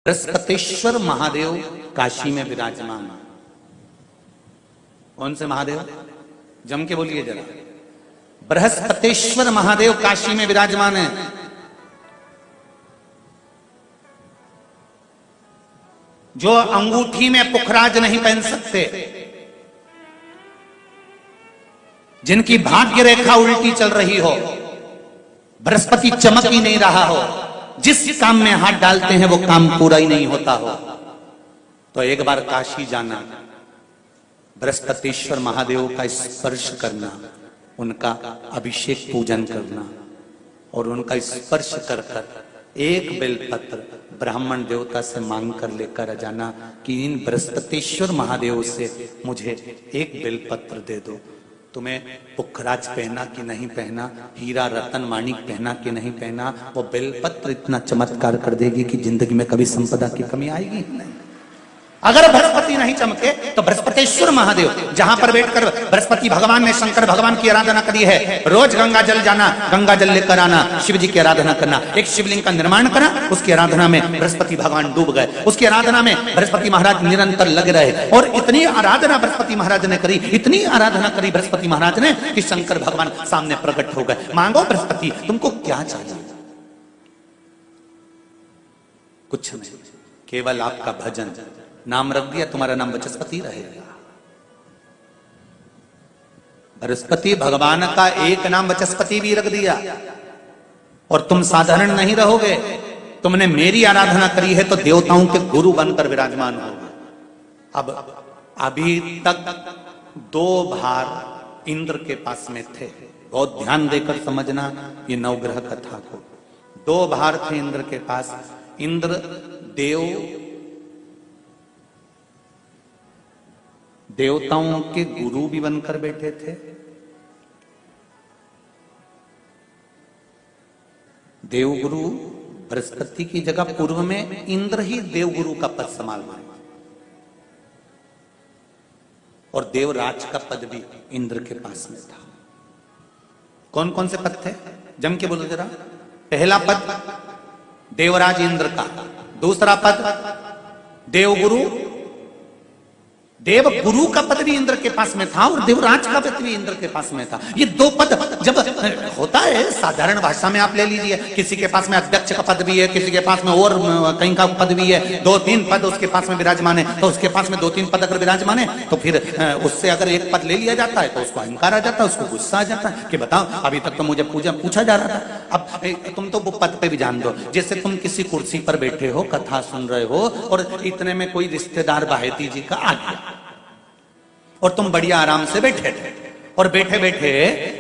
बृहस्पतेश्वर महादेव काशी में विराजमान। कौन से महादेव? जम के बोलिए जरा। बृहस्पतेश्वर महादेव काशी में विराजमान है। जो अंगूठी में पुखराज नहीं पहन सकते, जिनकी भाग्य रेखा उल्टी चल रही हो, बृहस्पति चमक ही नहीं रहा हो, जिस काम में हाथ डालते हैं वो काम पूरा ही नहीं होता हो, तो एक बार काशी जाना, बृहस्पतेश्वर महादेव का स्पर्श करना, उनका अभिषेक पूजन करना और उनका स्पर्श कर कर एक बेलपत्र ब्राह्मण देवता से मांग कर लेकर जाना कि इन बृहस्पतेश्वर महादेव से मुझे एक बेलपत्र दे दो। तुम्हें पुखराज पहना कि नहीं पहना, हीरा रतन माणिक पहना कि नहीं पहना, वो बेलपत्र इतना चमत्कार कर देगी कि जिंदगी में कभी संपदा की कमी आएगी नहीं। अगर बृहस्पति नहीं चमके तो बृहस्पतेश्वर महादेव, जहां पर बैठकर बृहस्पति भगवान ने शंकर भगवान की आराधना करी है, रोज गंगा जल जाना, गंगा जल लेकर आना, शिव जी की आराधना करना, एक शिवलिंग का निर्माण करा, उसकी आराधना में बृहस्पति भगवान डूब गए, उसकी आराधना में बृहस्पति महाराज निरंतर लगे रहे और इतनी आराधना बृहस्पति महाराज ने करी, इतनी आराधना करी बृहस्पति महाराज ने कि शंकर भगवान सामने प्रकट हो गए। मांगो बृहस्पति, तुमको क्या चाहिए? कुछ नहीं, केवल आपका भजन। नाम रख दिया, तुम्हारा नाम बृहस्पति रहेगा। बृहस्पति भगवान का एक नाम बृहस्पति भी रख दिया और तुम साधारण नहीं रहोगे। तुमने मेरी आराधना करी है तो देवताओं के गुरु बनकर विराजमान होगे। अब अभी तक 2 भार इंद्र के पास में थे। बहुत ध्यान देकर समझना ये नवग्रह कथा को। 2 भार थे इंद्र के पास। इंद्र देवताओं के गुरु भी बनकर बैठे थे, देवगुरु बृहस्पति की जगह पूर्व में इंद्र ही देवगुरु का पद संभाल रहे और देवराज का पद भी इंद्र के पास में था। कौन कौन से पद थे? जम के बोलो जरा। पहला पद देवराज इंद्र का, दूसरा पद देवगुरु, देव गुरु का पद भी इंद्र के पास में था और देवराज का पद भी इंद्र के पास में था। ये 2 पद जब होता है साधारण भाषा में आप ले लीजिए, किसी के पास में अध्यक्ष का पद भी है, किसी के पास में और कहीं का पद भी है, 2-3 पद उसके पास में विराजमान है, तो उसके पास में 2-3 पद अगर विराजमान है तो फिर उससे अगर एक पद ले लिया जाता है तो उसको अहंकार आ जाता है, उसको गुस्सा आ जाता है कि बताओ अभी तक तो मुझे पूछा जा रहा था, अब तुम तो वो पद पे भी जान दो। जैसे तुम किसी कुर्सी पर बैठे हो, कथा सुन रहे हो और इतने में कोई रिश्तेदार बाहेती जी का आ गया और तुम बढ़िया आराम से बैठे थे और बैठे बैठे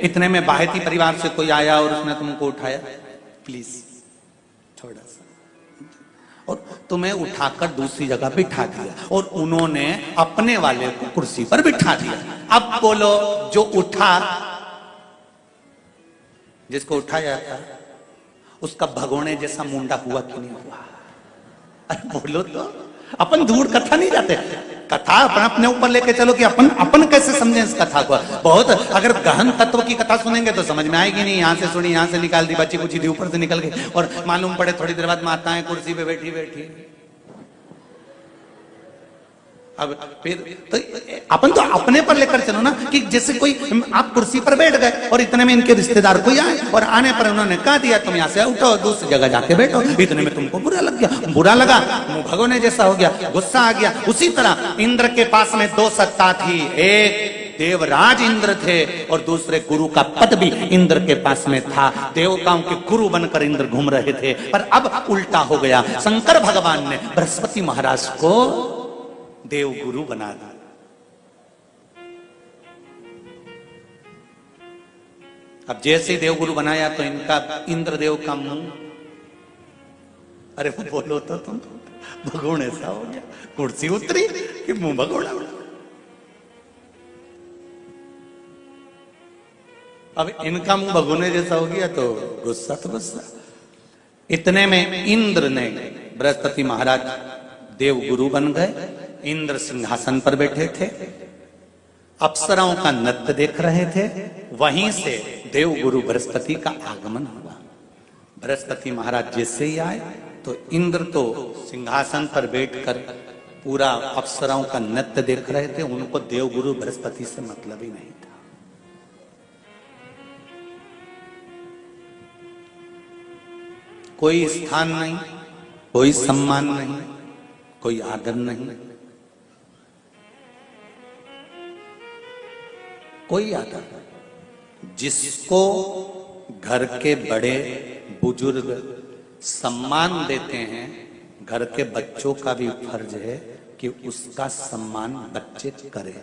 इतने में बाहेती परिवार से कोई आया और उसने तुमको उठाया, प्लीज थोड़ा सा, और तुम्हें उठाकर दूसरी जगह बिठा दिया और उन्होंने अपने वाले को कुर्सी पर बिठा दिया। अब बोलो, जो उठा, जिसको उठाया था उसका भगोने जैसा मुंडा हुआ कि नहीं हुआ? अरे बोलो तो। अपन दूर कथा नहीं जाते, कथा अपने ऊपर लेके चलो कि अपन कैसे समझें इस कथा को। बहुत अगर गहन तत्व की कथा सुनेंगे तो समझ में आएगी नहीं। यहां से सुनी, यहां से निकाल दी, बच्ची कुछ दी, ऊपर से निकल गई और मालूम पड़े थोड़ी देर बाद माताएं कुर्सी पे बैठी बैठी। अब फिर तो अपन तो अपने पर लेकर चलो ना कि जैसे कोई, आप कुर्सी पर बैठ गए और इतने में इनके रिश्तेदार कोई आए और आने पर उन्होंने कहा दिया तुम यहाँ से उठो, दूसरी जगह जाके बैठो। इतने में तुमको बुरा लग गया, बुरा लगा, मुंह भगोने जैसा हो गया, गुस्सा आ गया। उसी तरह इंद्र के पास में 2 सत्ता थी, एक देवराज इंद्र थे और दूसरे गुरु का पद भी इंद्र के पास में था। देवताओं के गुरु बनकर इंद्र घूम रहे थे, पर अब उल्टा हो गया। शंकर भगवान ने बृहस्पति महाराज को देवगुरु बना दिया। अब जैसे ही देवगुरु बनाया तो इनका इंद्रदेव का मुंह, अरे वो बोलो तो तुम, भगोन ऐसा हो गया, कुर्सी उतरी कि मुंह भगोड़ा। अब इनका मुंह भगोने जैसा हो गया तो गुस्सा तो गुस्सा। इतने में इंद्र ने, बृहस्पति महाराज देवगुरु बन गए। इंद्र सिंहासन पर बैठे थे, अप्सराओं का नृत्य देख रहे थे। वहीं से देवगुरु बृहस्पति का आगमन हुआ। बृहस्पति महाराज जैसे ही आए तो इंद्र तो सिंहासन पर बैठकर पूरा अप्सराओं का नृत्य देख रहे थे, उनको देवगुरु बृहस्पति से मतलब ही नहीं था। कोई स्थान नहीं, कोई सम्मान नहीं, कोई आदर नहीं, कोई आदर नहीं। जिसको घर के बड़े बुजुर्ग सम्मान देते हैं, घर के बच्चों का भी फर्ज है कि उसका सम्मान बच्चे करें।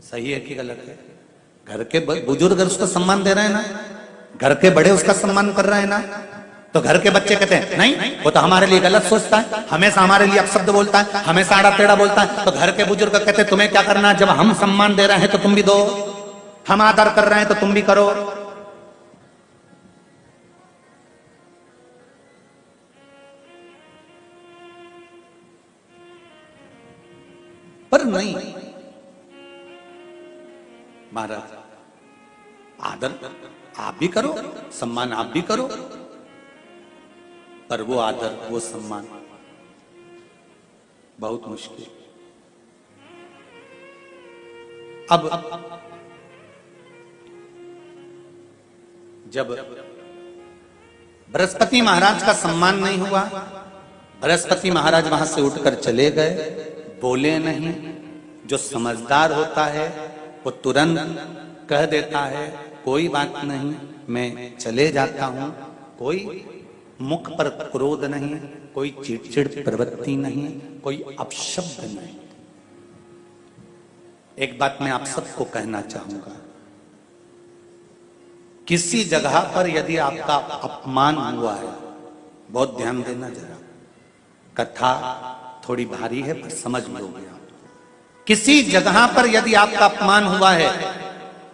सही है कि गलत है? घर के बुजुर्ग उसको सम्मान दे रहे हैं ना, घर के बड़े उसका सम्मान कर रहे हैं ना, तो घर के बच्चे कहते हैं नहीं, वो तो हमारे लिए गलत सोचता है, हमेशा हमारे लिए अपशब्द बोलता है, हमेशा आड़ा टेढ़ा बोलता है। तो घर के बुजुर्ग कहते हैं तुम्हें क्या करना, जब हम सम्मान दे रहे हैं तो तुम भी दो, हम आदर कर रहे हैं तो तुम भी करो। पर नहीं महाराज, आदर आप भी करो, सम्मान आप भी करो, पर वो आदर वो सम्मान बहुत मुश्किल। अब जब बृहस्पति महाराज का सम्मान नहीं हुआ, बृहस्पति महाराज वहां से उठकर चले गए, बोले नहीं। जो समझदार होता है वो तुरंत कह देता है कोई बात नहीं, मैं चले जाता हूं। कोई मुख पर क्रोध नहीं, कोई चिड़चिड़ प्रवृत्ति नहीं, कोई अपशब्द नहीं। एक बात मैं आप सबको कहना चाहूंगा, किसी जगह पर यदि आपका अपमान हुआ है, बहुत ध्यान देना जरा, कथा थोड़ी भारी है पर समझ लोगे आप। किसी जगह पर यदि आपका अपमान हुआ है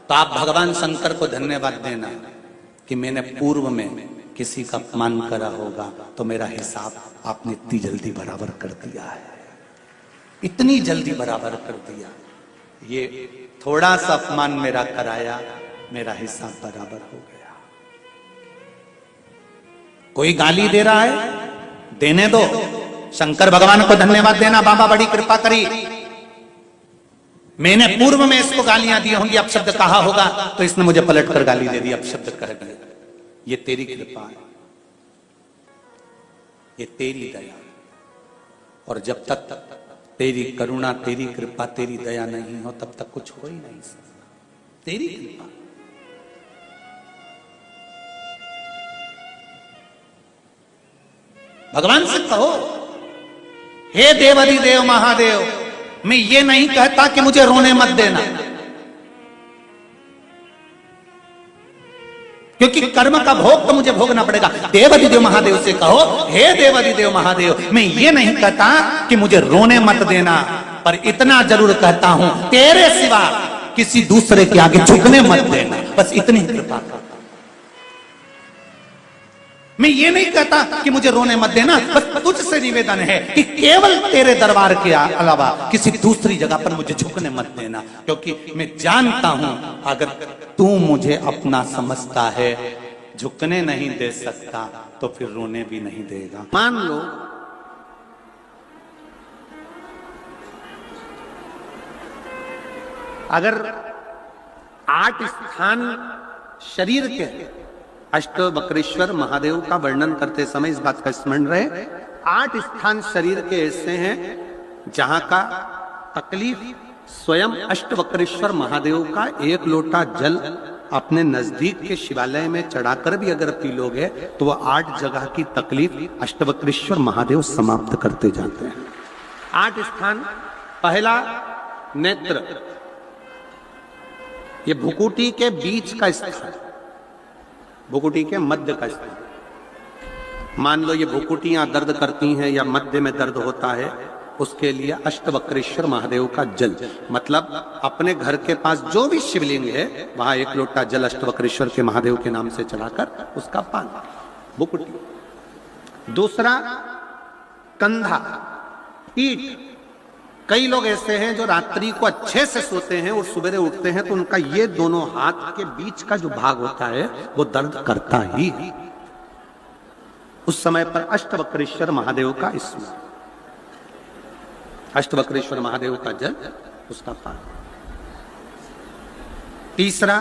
तो आप भगवान शंकर को धन्यवाद देना कि मैंने पूर्व में किसी का अपमान करा होगा तो मेरा हिसाब आपने इतनी जल्दी बराबर कर दिया है, इतनी जल्दी बराबर कर दिया। ये थोड़ा सा अपमान मेरा कराया, मेरा हिसाब बराबर हो गया। कोई गाली दे रहा है, देने दो, शंकर भगवान को धन्यवाद देना, बाबा बड़ी कृपा करी, मैंने पूर्व में इसको गालियां दी होंगी, अपशब्द कहा होगा तो इसने मुझे पलट कर गाली दे दी, अपशब्द कह दिया। ये तेरी कृपा है, ये तेरी दया। और जब तक तेरी करुणा, तेरी कृपा, तेरी दया नहीं हो तब तक कुछ हो ही नहीं सकता। तेरी कृपा, भगवान से कहो हे देवाधिदेव महादेव, मैं ये नहीं कहता कि मुझे रोने मत देना, क्योंकि कर्म का भोग तो मुझे भोगना पड़ेगा। देवाधिदेव महादेव से कहो हे देवाधिदेव महादेव, मैं ये नहीं कहता कि मुझे रोने मत देना, पर इतना जरूर कहता हूं तेरे सिवा किसी दूसरे के आगे झुकने मत देना, बस इतनी कृपा कर। मैं ये नहीं कहता कि मुझे रोने मत देना, बस तुझसे निवेदन है कि केवल तेरे दरबार के अलावा किसी दूसरी जगह पर मुझे झुकने मत देना, क्योंकि मैं जानता हूं अगर तू मुझे अपना समझता है, झुकने नहीं दे सकता तो फिर रोने भी नहीं देगा। मान लो अगर 8 स्थान शरीर के, अष्टवक्रेश्वर महादेव का वर्णन करते समय इस बात का स्मरण रहे, 8 स्थान शरीर के ऐसे हैं जहां का तकलीफ स्वयं अष्टवक्रेश्वर महादेव का 1 लोटा जल अपने नजदीक के शिवालय में चढ़ाकर भी अगर पी लोगे तो वह 8 जगह की तकलीफ अष्टवक्रेश्वर महादेव समाप्त करते जाते हैं। 8 स्थान, पहला नेत्र, ये भुकुटी के बीच का स्थान, भुकुटी के मध्य का स्थान। मान लो ये भुकुटियां दर्द करती हैं या मध्य में दर्द होता है, उसके लिए अष्टवक्रेश्वर महादेव का जल, मतलब अपने घर के पास जो भी शिवलिंग है वहां 1 लोटा जल अष्टवक्रेश्वर के महादेव के नाम से चढ़ाकर उसका पान, भुकुटी। दूसरा कंधा, पीठ। कई लोग ऐसे हैं जो रात्रि को अच्छे से सोते हैं और सुबह उठते हैं तो उनका ये दोनों हाथ के बीच का जो भाग होता है वो दर्द करता ही। उस समय पर अष्टवक्रेश्वर महादेव का स्मरण, अष्टवक्रेश्वर महादेव का जल उसका पान। तीसरा,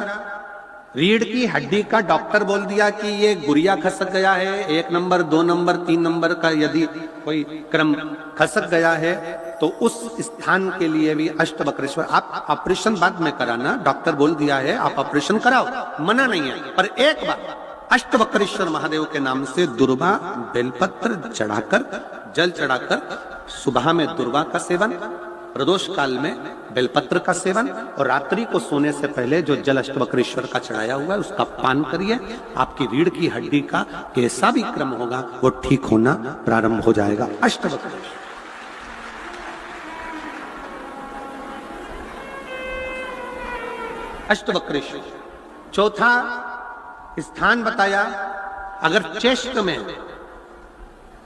रीढ़ की हड्डी का डॉक्टर बोल दिया कि ये गुरिया खसक गया है, 1 नंबर 2 नंबर 3 नंबर का यदि कोई क्रम खसक गया है तो उस स्थान के लिए भी अष्टवक्रेश्वर। आप ऑपरेशन बाद में कराना, डॉक्टर बोल दिया है आप ऑपरेशन कराओ, मना नहीं है, पर एक बार अष्टवक्रेश्वर महादेव के नाम से दुर्वा बेलपत्र चढ़ाकर, जल चढ़ाकर सुबह में दुर्वा का सेवन, प्रदोष काल में बेलपत्र का सेवन, और रात्रि को सोने से पहले जो जल अष्टवक्रेश्वर का चढ़ाया हुआ है उसका पान करिए। आपकी रीढ़ की हड्डी का कैसा भी क्रम होगा वो ठीक होना प्रारंभ हो जाएगा। अष्टवक्रेश्वर, अष्टवक्रेश्वर। चौथा स्थान बताया, अगर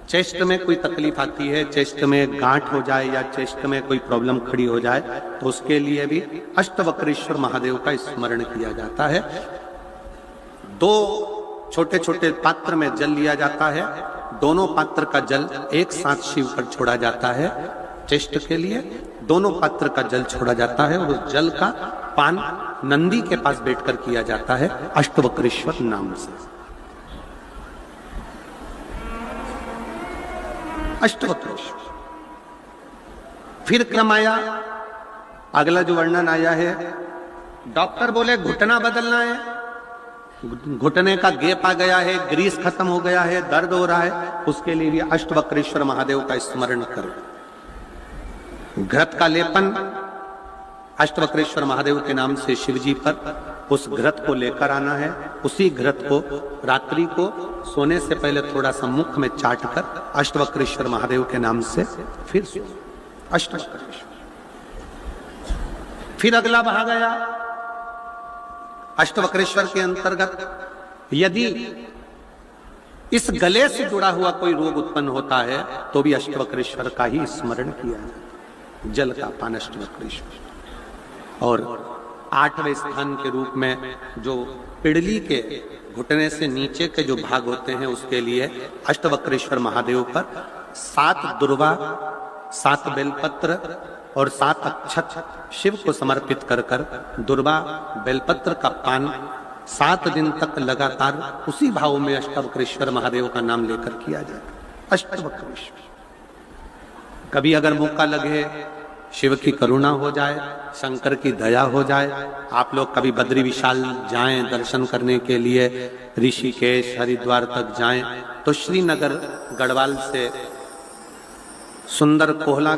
चेस्ट में कोई तकलीफ आती है, चेस्ट में गांठ हो जाए या चेस्ट में कोई प्रॉब्लम खड़ी हो जाए तो उसके लिए भी अष्टवक्रेश्वर महादेव का स्मरण किया जाता है। 2 छोटे छोटे पात्र में जल लिया जाता है, दोनों पात्र का जल एक साथ शिव पर छोड़ा जाता है। चेस्ट के लिए दोनों पात्र का जल छोड़ा जाता है और उस जल का पान नंदी के पास बैठकर किया जाता है अष्टवक्रेश्वर नाम से। अष्टवक्रेश्वर। फिर क्रम आया, अगला जो वर्णन आया है, डॉक्टर बोले घुटना बदलना है, घुटने का गैप आ गया है, ग्रीस खत्म हो गया है, दर्द हो रहा है, उसके लिए भी अष्टवक्रेश्वर महादेव का स्मरण करो। घृत का लेपन अष्टवक्रेश्वर महादेव के नाम से शिवजी पर उस घृत को लेकर आना है। उसी घृत को रात्रि को सोने से पहले थोड़ा सा मुख में चाट कर अष्टवक्रेश्वर महादेव के नाम से फिर अष्टवक्रेश्वर। फिर अगला भाग गया अष्टवक्रेश्वर के अंतर्गत यदि इस गले से जुड़ा हुआ कोई रोग उत्पन्न होता है तो भी अष्टवक्रेश्वर का ही स्मरण किया जाए। जल का पान अष्टवक्रेश्वर। और 8वें स्थान के रूप में जो पिड़ली के घुटने से नीचे के जो भाग होते हैं उसके लिए अष्टवक्रेश्वर महादेव पर 7 दुर्वा, 7 बेलपत्र और 7 अक्षत शिव को समर्पित कर दुर्वा बेलपत्र का पान 7 दिन तक लगातार उसी भाव में अष्टवक्रेश्वर महादेव का नाम लेकर किया जाए। अष्टवक्रेश्वर। कभी अगर मौका लगे, शिव की करुणा हो जाए, शंकर की दया हो जाए, आप लोग कभी बद्री विशाल जाएं दर्शन करने के लिए, ऋषिकेश हरिद्वार तक जाएं तो श्रीनगर गढ़वाल से सुंदर कोहला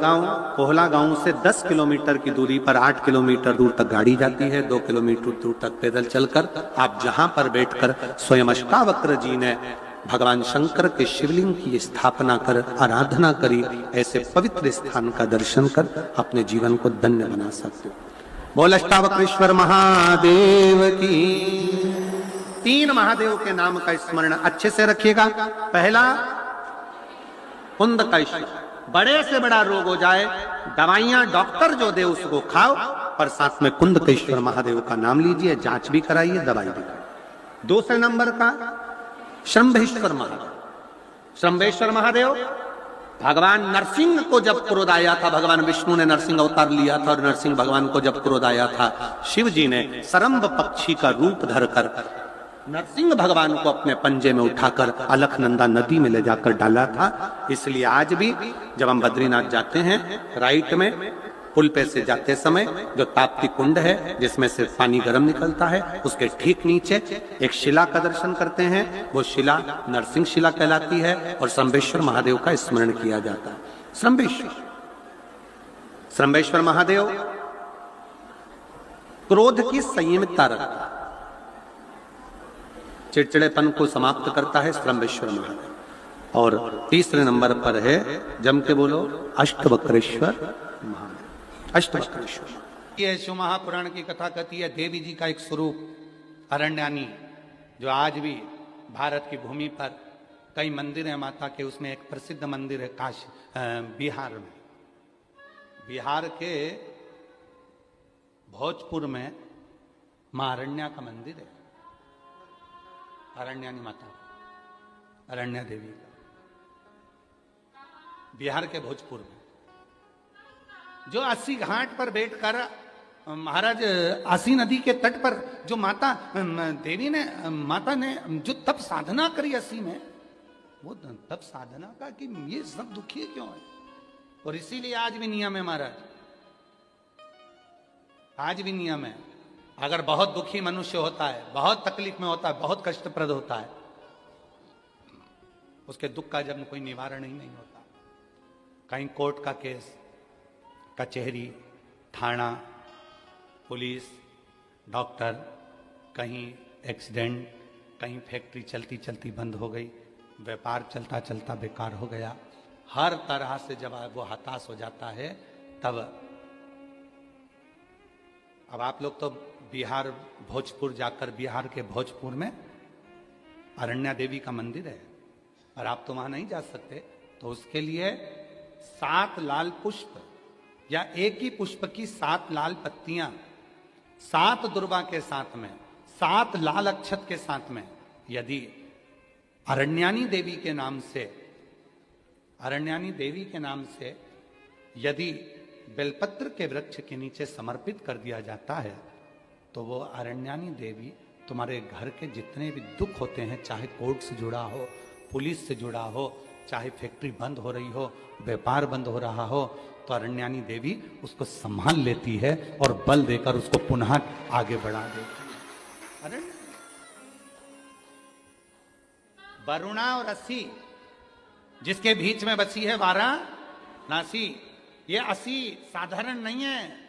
गांव से 10 किलोमीटर की दूरी पर 8 किलोमीटर दूर तक गाड़ी जाती है, 2 किलोमीटर दूर तक पैदल चलकर आप जहां पर बैठकर स्वयं अष्टावक्र जी ने भगवान शंकर के शिवलिंग की स्थापना कर आराधना करी, ऐसे पवित्र स्थान का दर्शन कर अपने जीवन को धन्य बना सकते हो। बोल अष्टावक्रेश्वर महादेव की। 3 महादेव के नाम का स्मरण अच्छे से रखिएगा। पहला कुंदकेश्वर, बड़े से बड़ा रोग हो जाए, दवाइयां डॉक्टर जो दे उसको खाओ, पर साथ में कुंदकेश्वर महादेव का नाम लीजिए, जांच भी कराइए, दवाई भी कराइए। दूसरे नंबर का शंभेश्वर महादेव। शंभेश्वर महादेव भगवान नरसिंह को जब क्रोध आया था, भगवान विष्णु ने नरसिंह अवतार लिया था और नरसिंह भगवान को जब क्रोध आया था, शिव जी ने सरम्भ पक्षी का रूप धरकर नरसिंह भगवान को अपने पंजे में उठाकर अलखनंदा नदी में ले जाकर डाला था। इसलिए आज भी जब हम बद्रीनाथ जाते हैं, राइट में पुल पे से जाते समय जो ताप्ती कुंड है जिसमें से पानी गर्म निकलता है, उसके ठीक नीचे एक शिला का दर्शन करते हैं। वो शिला नरसिंह शिला कहलाती है और शंभेश्वर महादेव का स्मरण किया जाता है। शंभेश्वर महादेव क्रोध की संयमितता रखता है, चिड़चिड़ेपन को समाप्त करता है शंभेश्वर महादेव। और तीसरे नंबर पर है, जम के बोलो, अष्टवक्रेश्वर महादेव। अष्टवक्रेश्वर। ये शिव महापुराण की कथा कहती है देवी जी का एक स्वरूप अरण्यानी, जो आज भी भारत की भूमि पर कई मंदिर है माता के, उसमें एक प्रसिद्ध मंदिर है बिहार में। बिहार के भोजपुर में मां अरण्या का मंदिर है, अरण्यानी माता, अरण्या देवी का। बिहार के भोजपुर में, जो 80 घाट पर बैठकर महाराज आसी नदी के तट पर जो माता ने जो तप साधना करी 80 में, वो तप साधना का कि ये सब दुखी क्यों है। और इसीलिए आज भी नियम है महाराज, आज भी नियम है, अगर बहुत दुखी मनुष्य होता है, बहुत तकलीफ में होता है, बहुत कष्टप्रद होता है, उसके दुख का जब कोई निवारण ही नहीं होता, कहीं कोर्ट का केस, कचहरी, थाना, पुलिस, डॉक्टर, कहीं एक्सीडेंट, कहीं फैक्ट्री चलती चलती बंद हो गई, व्यापार चलता चलता बेकार हो गया, हर तरह से जब वो हताश हो जाता है, तब अब आप लोग तो बिहार भोजपुर जाकर, बिहार के भोजपुर में अरण्या देवी का मंदिर है, और आप तो वहां नहीं जा सकते, तो उसके लिए 7 लाल पुष्प या एक ही पुष्प की 7 लाल पत्तियां, 7 दुर्वा के साथ में, 7 लाल अक्षत के साथ में, यदि अरण्यानी देवी के नाम से, अरण्यानी देवी के नाम से यदि बेलपत्र के वृक्ष के नीचे समर्पित कर दिया जाता है, तो वो अरण्यानी देवी तुम्हारे घर के जितने भी दुख होते हैं, चाहे कोर्ट से जुड़ा हो, पुलिस से जुड़ा हो, चाहे फैक्ट्री बंद हो रही हो, व्यापार बंद हो रहा हो, तो अरण्यानी देवी उसको संभाल लेती है और बल देकर उसको पुनः आगे बढ़ा देती है। अरण्य वरुणा और अस्सी जिसके बीच में बसी है वाराणसी, ये अस्सी साधारण नहीं है,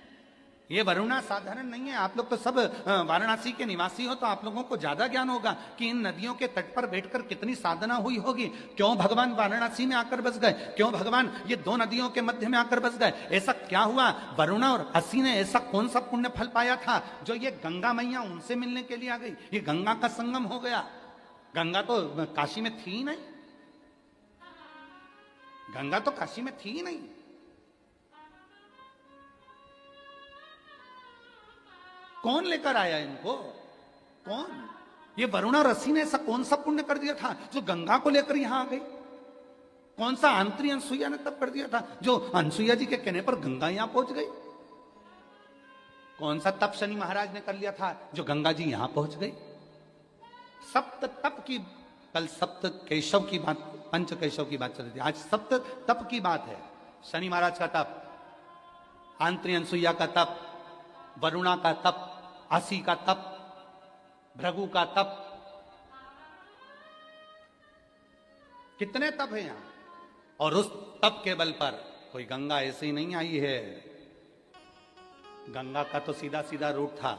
ये वरुणा साधारण नहीं है। आप लोग तो सब वाराणसी के निवासी हो, तो आप लोगों को ज्यादा ज्ञान होगा कि इन नदियों के तट पर बैठकर कितनी साधना हुई होगी, क्यों भगवान वाराणसी में आकर बस गए, क्यों भगवान ये 2 नदियों के मध्य में आकर बस गए, ऐसा क्या हुआ, वरुणा और अस्सी ने ऐसा कौन सा पुण्य फल पाया था जो ये गंगा मैया उनसे मिलने के लिए आ गई, ये गंगा का संगम हो गया। गंगा तो काशी में थी ही नहीं, गंगा तो काशी में थी ही नहीं। कौन लेकर आया इनको, कौन, ये वरुणा रसी ने ऐसा कौन सा पुण्य कर दिया था जो गंगा को लेकर यहां आ गई, कौन सा आंतरी अनसुईया ने तब कर दिया था जो अनसुईया जी के कहने पर गंगा यहां पहुंच गई, कौन सा तप शनि महाराज ने कर लिया था जो गंगा जी यहां पहुंच गई। सप्त तप की, कल सप्त केशव की बात, पंच केशव की बात चल रही थी, आज सप्त तप की बात है। शनि महाराज का तप, आंतरी अनसुईया का तप, वरुणा का तप, आसी का तप, भृगु का तप, कितने तप है यहां। और उस तप के बल पर कोई गंगा ऐसे ही नहीं आई है, गंगा का तो सीधा सीधा रूट था,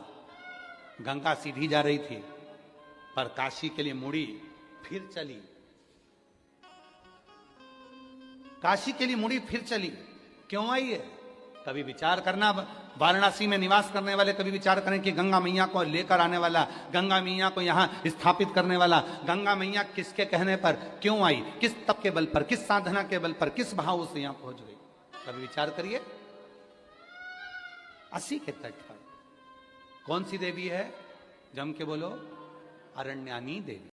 गंगा सीधी जा रही थी, पर काशी के लिए मुड़ी फिर चली, काशी के लिए मुड़ी फिर चली, क्यों आई है। कभी विचार करना, वाराणसी में निवास करने वाले कभी विचार करें कि गंगा मैया को लेकर आने वाला, गंगा मैया को यहां स्थापित करने वाला, गंगा मैया किसके कहने पर क्यों आई, किस तप के बल पर, किस साधना के बल पर, किस भाव से यहां पहुंच गई, कभी विचार करिए। अस्सी के तट पर कौन सी देवी है, जम के बोलो, अरण्यानी देवी।